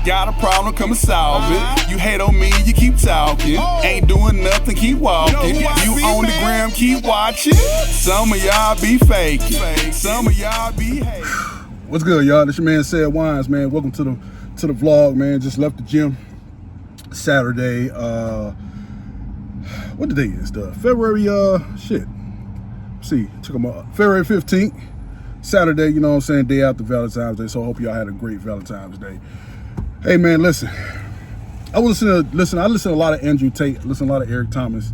Got a problem, come and solve it. You hate on me, you keep talking. Ain't doing nothing, keep walking. You on the gram, keep watching. Some of y'all be faking. Some of y'all be hating. What's good, y'all? This your man, Cedric, Wynez, man. Welcome to the vlog, man. Just left the gym Saturday. What the day is? The February, February 15th. Saturday, you know what I'm saying? Day after Valentine's Day. So I hope y'all had a great Valentine's Day. Hey man, listen. I listen to a lot of Andrew Tate, listen to a lot of Eric Thomas.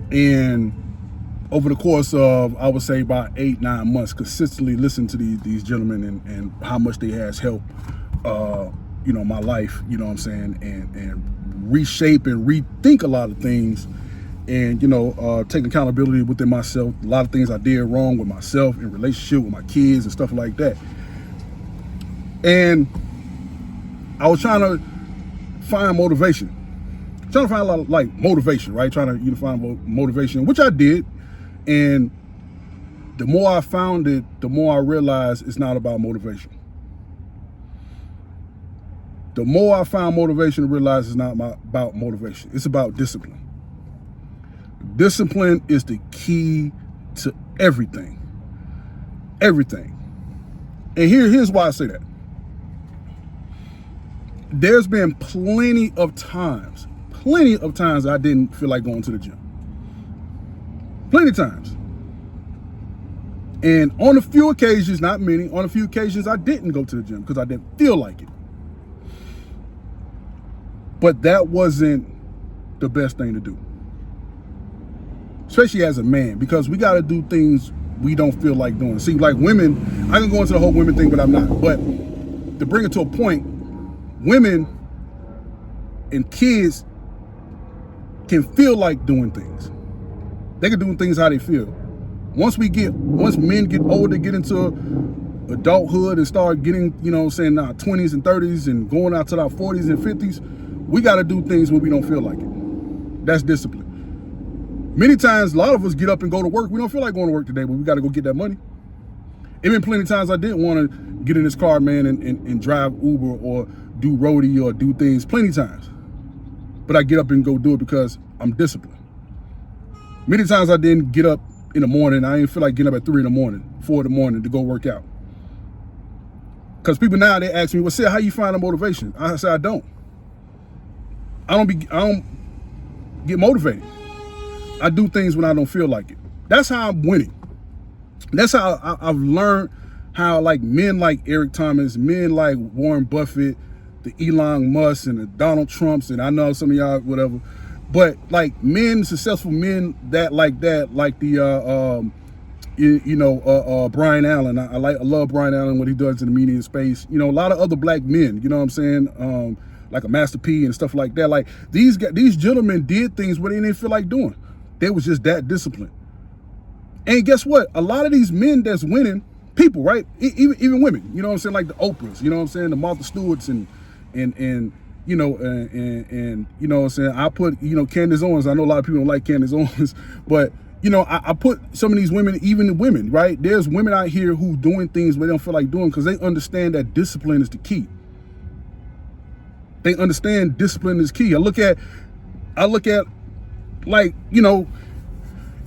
And over the course of, I would say about 8-9 months, consistently listen to these gentlemen and how much they has helped my life, you know what I'm saying, and reshape and rethink a lot of things, and take accountability within myself. A lot of things I did wrong with myself in relationship with my kids and stuff like that. And I was trying to find motivation. Trying to find a lot of motivation, right? Trying to find motivation, which I did. And the more I found it, the more I realized it's not about motivation. The more I found motivation, I realized it's not about motivation. It's about discipline. Discipline is the key to everything. Everything. And here's why I say that. There's been plenty of times I didn't feel like going to the gym. Plenty of times. And on a few occasions, not many, on a few occasions I didn't go to the gym because I didn't feel like it. But that wasn't the best thing to do. Especially as a man, because we got to do things we don't feel like doing. See, like women, I can go into the whole women thing, but I'm not. But to bring it to a point, women and kids can feel like doing things. They can do things how they feel. Once men get older, get into adulthood and start getting, our 20s and 30s and going out to our 40s and 50s, we got to do things when we don't feel like it. That's discipline. Many times, a lot of us get up and go to work. We don't feel like going to work today, but we got to go get that money. It been plenty of times I didn't want to get in this car, man, and drive Uber or do roadie or do things plenty of times. But I get up and go do it because I'm disciplined. Many times I didn't get up in the morning. I didn't feel like getting up at 3 in the morning, 4 in the morning to go work out. Because people now, they ask me, well, Sid, how you find the motivation? I say, I don't get motivated. I do things when I don't feel like it. That's how I'm winning. That's how I've learned how men like Eric Thomas, men like Warren Buffett, the Elon Musk and the Donald Trumps, and I know some of y'all, whatever, but successful men like the Brian Allen. I love Brian Allen, what he does in the media space. A lot of other black men, you know what I'm saying? Like a Master P and stuff like that. Like these gentlemen did things where they didn't feel like doing. They was just that disciplined. And guess what? A lot of these men that's winning, people, right? Even women, you know what I'm saying? Like the Oprahs, you know what I'm saying? The Martha Stewarts and you know what I'm saying? I put, Candace Owens. I know a lot of people don't like Candace Owens, but I put some of these women, even the women, right? There's women out here who doing things where they don't feel like doing because they understand that discipline is the key. They understand discipline is key. I look at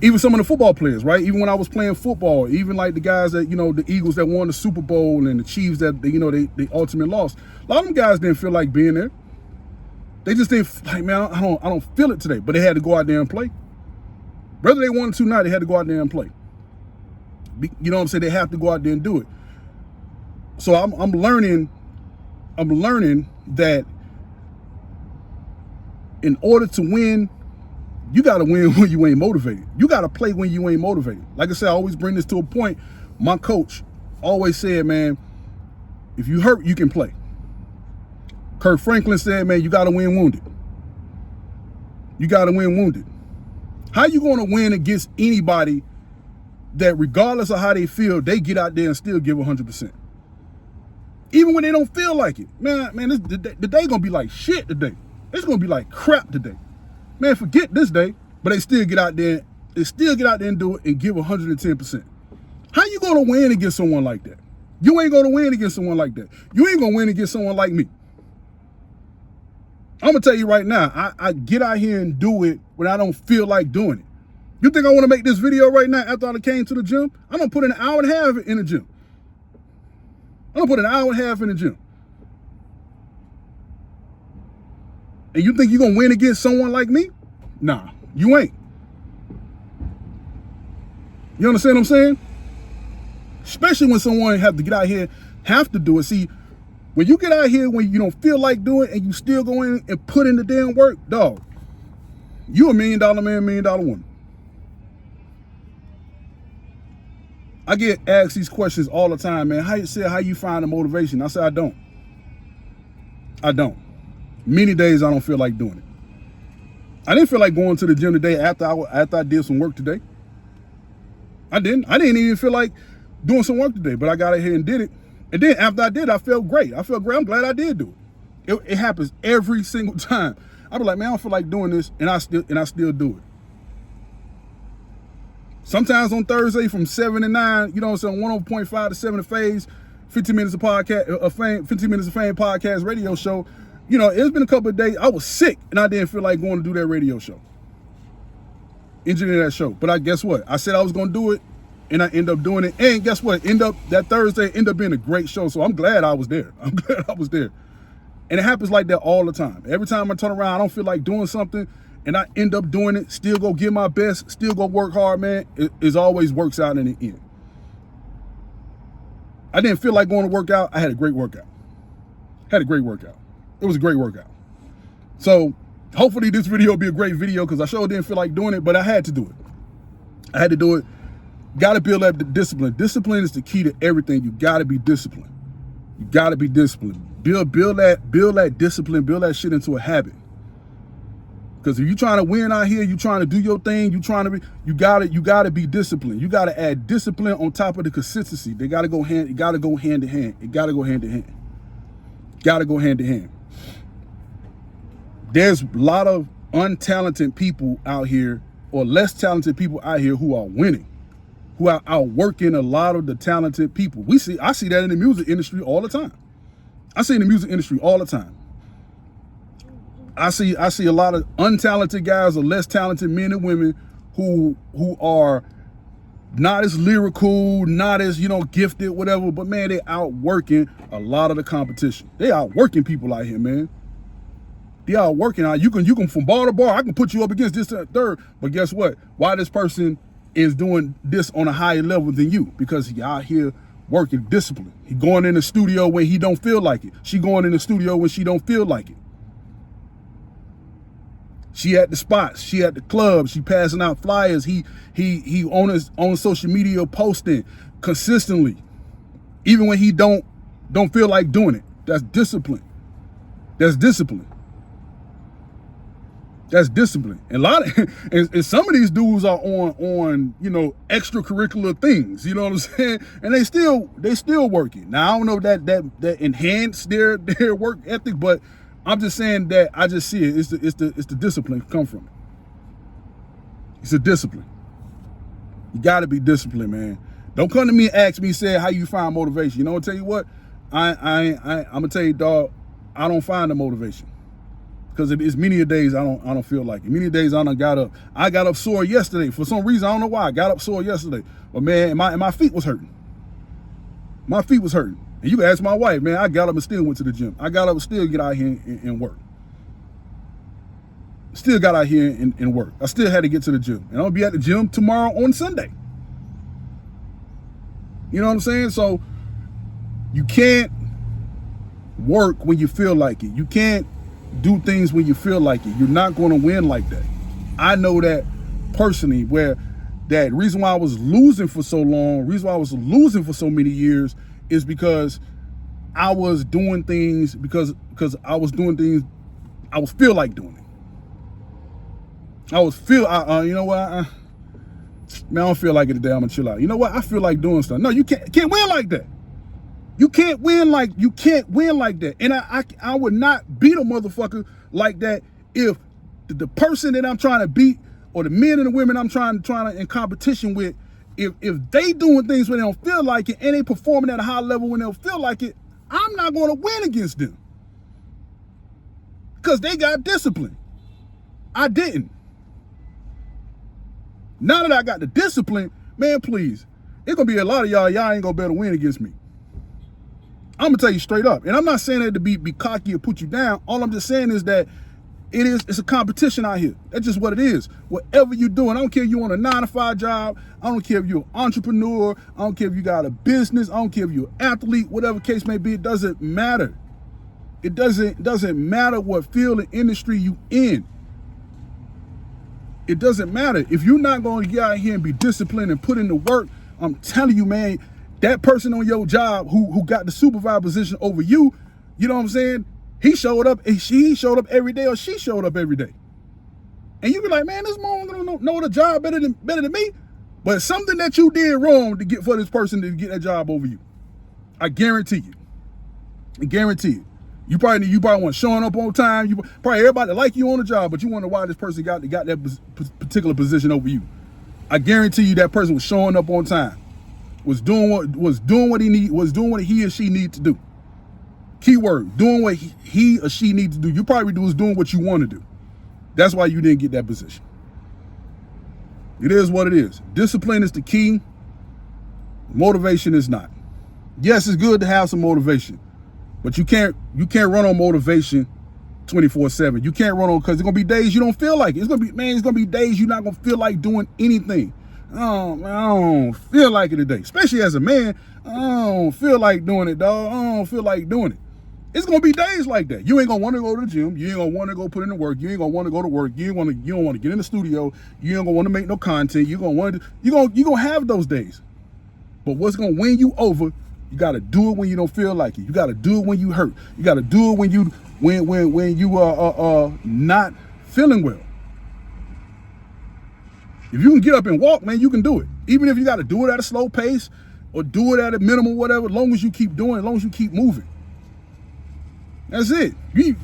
even some of the football players, right? Even when I was playing football, even like the guys that, the Eagles that won the Super Bowl and the Chiefs that, they ultimately lost. A lot of them guys didn't feel like being there. They just didn't, man, I don't feel it today. But they had to go out there and play. Whether they wanted to or not, they had to go out there and play. You know what I'm saying? They have to go out there and do it. So I'm learning that in order to win, you got to win when you ain't motivated. You got to play when you ain't motivated. Like I said, I always bring this to a point. My coach always said, man, if you hurt, you can play. Kirk Franklin said, man, you got to win wounded. You got to win wounded. How you going to win against anybody that regardless of how they feel, they get out there and still give 100%? Even when they don't feel like it. Man, the day going to be like shit today. It's going to be like crap today. Man, forget this day, but they still get out there and do it and give 110%. How you going to win against someone like that? You ain't going to win against someone like that. You ain't going to win against someone like me. I'm gonna tell you right now, I get out here and do it when I don't feel like doing it. You think I want to make this video right now after I came to the gym? I'm gonna put an hour and a half in the gym. I'm gonna put an hour and a half in the gym. And you think you're gonna win against someone like me? Nah, you ain't. You understand what I'm saying? Especially when someone have to get out here, have to do it. See, when you get out here when you don't feel like doing it and you still go in and put in the damn work, dog, you $1 million man, $1 million woman. I get asked these questions all the time, man. How you find the motivation? I say, I don't. Many days I don't feel like doing it. I didn't feel like going to the gym today after I did some work today. I didn't even feel like doing some work today, but I got ahead and did it. And then after I did, I felt great. I'm glad I did do it. It happens every single time. I be like, man, I don't feel like doing this, and I still do it. Sometimes on Thursday from 7 to 9, you know what I'm saying, 101.5 to 7 to Phase, 15 minutes of fame podcast radio show. You know, it's been a couple of days. I was sick and I didn't feel like going to do that radio show. Engineer that show. But guess what? I said I was going to do it and I ended up doing it. And guess what? That Thursday ended up being a great show. So I'm glad I was there. And it happens like that all the time. Every time I turn around, I don't feel like doing something and I end up doing it, still go give my best, still go work hard, man. It always works out in the end. I didn't feel like going to work out. I had a great workout. It was a great workout. So hopefully this video will be a great video because I sure didn't feel like doing it, but I had to do it. I had to do it. Got to build up the discipline. Discipline is the key to everything. You got to be disciplined. Build that discipline, build that shit into a habit. Because if you're trying to win out here, you're trying to do your thing, you gotta be disciplined. You gotta add discipline on top of the consistency. It gotta go hand in hand. There's a lot of untalented people out here, or less talented people out here who are winning, who are outworking a lot of the talented people. I see that in the music industry all the time. I see a lot of untalented guys or less talented men and women who are not as lyrical, not as, gifted, whatever, but man, they outworking a lot of the competition. They outworking people out here, man. They outworking out. You can from bar to bar, I can put you up against this and third, but guess what? Why this person is doing this on a higher level than you? Because he out here working discipline. He going in the studio when he don't feel like it. She going in the studio when she don't feel like it. She at the spots, she at the club, she passing out flyers. He on social media posting consistently, even when he don't feel like doing it. That's discipline. And and some of these dudes are on extracurricular things. You know what I'm saying? And they still working. Now I don't know if that enhanced their work ethic, but I'm just saying that I just see it. It's the discipline come from it. It's a discipline. You got to be disciplined, man. Don't come to me and ask me, say how you find motivation. You know, I'll tell you what. I'm gonna tell you, dog. I don't find the motivation because it's many days I don't feel like it. Many days I got up sore yesterday for some reason. I don't know why. I got up sore yesterday, but man, my feet was hurting. And you can ask my wife, man, I got up and still went to the gym. I got up and still get out here and work. Still got out here and work. I still had to get to the gym. And I'll be at the gym tomorrow on Sunday. You know what I'm saying? So you can't work when you feel like it. You can't do things when you feel like it. You're not going to win like that. I know that personally, where that reason why I was losing for so long, reason why I was losing for so many years is because I was doing things because I was doing things I was feel like doing it. You know what? Man, I don't feel like it today. I'm gonna chill out. You know what? I feel like doing stuff. No, you can't win like that. You can't win like that. And I would not beat a motherfucker like that if the person that I'm trying to beat or the men and the women I'm trying to in competition with, if they doing things when they don't feel like it and they performing at a high level when they don't feel like it, I'm not going to win against them. because they got discipline. I didn't. Now that I got the discipline, man, please, it's gonna be a lot of y'all ain't gonna be able to win against me. I'm gonna tell you straight up, and I'm not saying that to be cocky or put you down. All I'm just saying is that it's a competition out here. That's just what it is. Whatever you're doing, I don't care if you're on a 9-to-5 job. I don't care if you're an entrepreneur. I don't care if you got a business. I don't care if you're an athlete. Whatever case may be, it doesn't matter. It doesn't matter what field and industry you in. It doesn't matter. If you're not going to get out here and be disciplined and put in the work, I'm telling you, man, that person on your job who got the supervisor position over you, you know what I'm saying? He showed up, and he showed up every day, or she showed up every day. And you be like, man, this mom don't know the job better than me. But it's something that you did wrong to get for this person to get that job over you. I guarantee you. I guarantee you. You probably want showing up on time. You probably everybody like you on the job, but you wonder why this person got that particular position over you. I guarantee you that person was showing up on time, was doing what he or she need to do. Keyword, doing what he or she needs to do. You probably was doing what you want to do. That's why you didn't get that position. It is what it is. Discipline is the key. Motivation is not. Yes, it's good to have some motivation, but you can't run on motivation 24/7. You can't run on, because there's gonna be days you don't feel like it. It's gonna be days you're not gonna feel like doing anything. Oh, man, I don't feel like it today. Especially as a man, I don't feel like doing it, dog. I don't feel like doing it. It's gonna be days like that. You ain't gonna want to go to the gym. You ain't gonna want to go put in the work. You ain't gonna want to go to work. You don't want to get in the studio. You ain't gonna want to make no content. You gonna have those days. But what's gonna win you over? You gotta do it when you don't feel like it. You gotta do it when you hurt. You gotta do it when you are not feeling well. If you can get up and walk, man, you can do it. Even if you got to do it at a slow pace or do it at a minimum, whatever, as long as you keep doing it, as long as you keep moving. That's it. A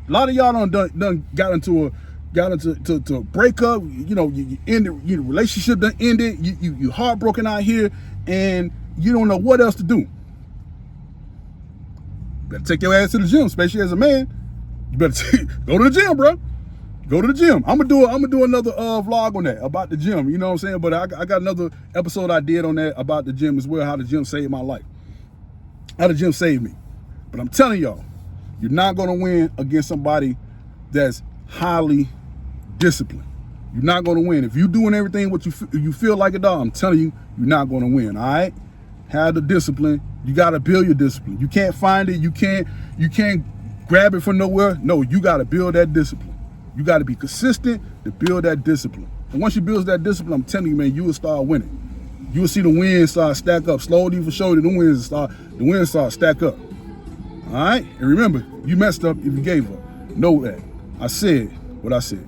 lot of y'all done got into a breakup. You know, your relationship done ended. You heartbroken out here, and you don't know what else to do. Better take your ass to the gym, especially as a man. You better go to the gym, bro. Go to the gym. I'm gonna do another vlog on that about the gym. You know what I'm saying? But I got another episode I did on that about the gym as well. How the gym saved my life. How the gym saved me. But I'm telling y'all, you're not gonna win against somebody that's highly disciplined. You're not gonna win if you're doing everything what you feel like it. I'm telling you, you're not gonna win. All right. Have the discipline. You gotta build your discipline. You can't find it. You can't grab it from nowhere. No, you gotta build that discipline. You got to be consistent to build that discipline. And once you build that discipline, I'm telling you, man, you will start winning. You will see the wins start stack up. Slowly for surely, the wins start stack up. All right? And remember, you messed up if you gave up. Know that. I said what I said.